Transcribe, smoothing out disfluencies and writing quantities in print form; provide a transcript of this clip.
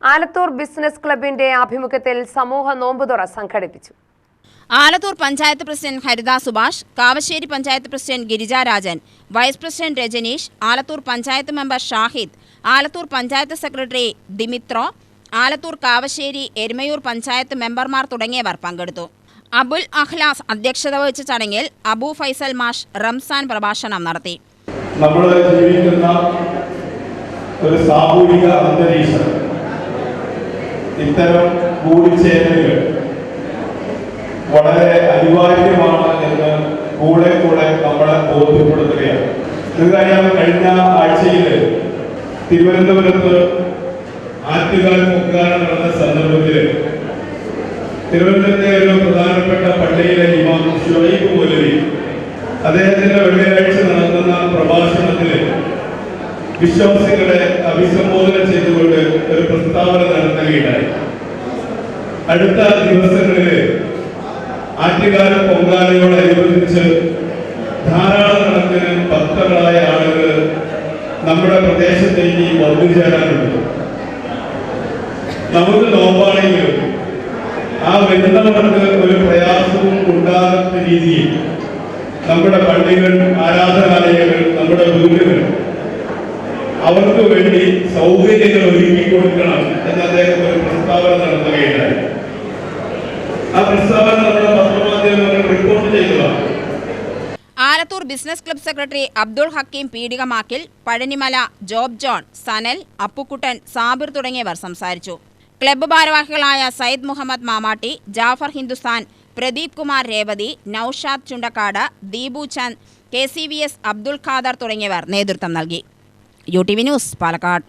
Alathur business ക്ലബിന്റെ ആഭിമുഖ്യത്തിൽ സമൂഹ നോമ്പുതുറ സംഘടിപ്പിച്ചു. Alathur panchayat president Haritha Subhash, Kavassery panchayat president Girijarajan, vice president Rajaneesh, Alathur panchayat member Shahid, Alathur panchayat secretary Dimitro, Alathur Kavassery Erumayur panchayat മെമ്പർമാർ തുടങ്ങിയവർ പങ്കെടുത്തു. അബുൽ അഖ്ലാസ് അധ്യക്ഷത വഹിച്ച ചടങ്ങിൽ അബു ഫൈസൽ മാഷ് റംസാൻ പ്രഭാഷണം നടത്തി. നമ്മൾ ജീവിക്കുന്ന ഒരു സാമൂഹിക അന്തരീക്ഷം ഇത്തരം കൂടിച്ചേരലുകൾ വളരെ അനിവാര്യമാണ് എന്ന് കൂടെ നമ്മളെ ബോധ്യപ്പെടുത്തുകയാണ്. ഇതുകാര്യം കഴിഞ്ഞ ആഴ്ചയിൽ തിരുവനന്തപുരത്ത് ആറ്റുകാൽ പൊങ്കാല നടന്ന സന്ദർഭത്തിൽ തിരുവനന്തപുരത്തെ ഒരു പ്രധാനപ്പെട്ട പള്ളിയിലെ ഇമാം ഷുഐബ് മൗലവി അദ്ദേഹത്തിന്റെ വെള്ളിയാഴ്ച നടത്തുന്ന പ്രഭാഷണത്തിൽ വിശ്വാസികളെ അഭിസംബോധന ചെയ്തുകൊണ്ട് ഒരു പ്രസ്താവന നടത്തുകയുണ്ടായി. അടുത്ത ദിവസങ്ങളിൽ ആറ്റുകാല പൊങ്കാലയോടനുബന്ധിച്ച് ധാരാളം കണക്കിന് ഭക്തരായ ആളുകൾ നമ്മുടെ പ്രദേശത്തേക്ക് വന്നു ചേരാനുണ്ട്. നമുക്ക് നോമ്പാണെങ്കിലും ആ വരുന്നവർക്ക് ഒരു പ്രയാസവും ഉണ്ടാകാത്ത രീതിയിൽ നമ്മുടെ പള്ളികൾ, ആരാധനാലയങ്ങൾ, നമ്മുടെ വീടുകൾ അവർക്ക് വേണ്ടി സൗകര്യങ്ങൾ ഒരുക്കി കൊടുക്കണം എന്ന് അദ്ദേഹം ഒരു പ്രസ്താവന നടത്തുകയുണ്ടായി. ആ പ്രസ്താവന നമ്മുടെ പത്രമാധ്യമങ്ങൾ റിപ്പോർട്ട് ചെയ്തതാണ്. Alathur business club secretary Abdul Hakeem Peedikamakkil, Pazhanimala, Job John, Sanal, Appukuttan, Sabir തുടങ്ങിയവർ സംസാരിച്ചു. ക്ലബ്ബ് ഭാരവാഹികളായ സയ്യിദ് മുഹമ്മദ് മാമാട്ടി, ജാഫർ ഹിന്ദുസ്ഥാൻ, പ്രദീപ് കുമാർ രേവതി, നൌഷാദ് ചുണ്ടക്കാട്, ദീപു ചന്ദ്, KCVS അബ്ദുൾ ഖാദർ തുടങ്ങിയവർ നേതൃത്വം നൽകി. UTV news, Palakkad.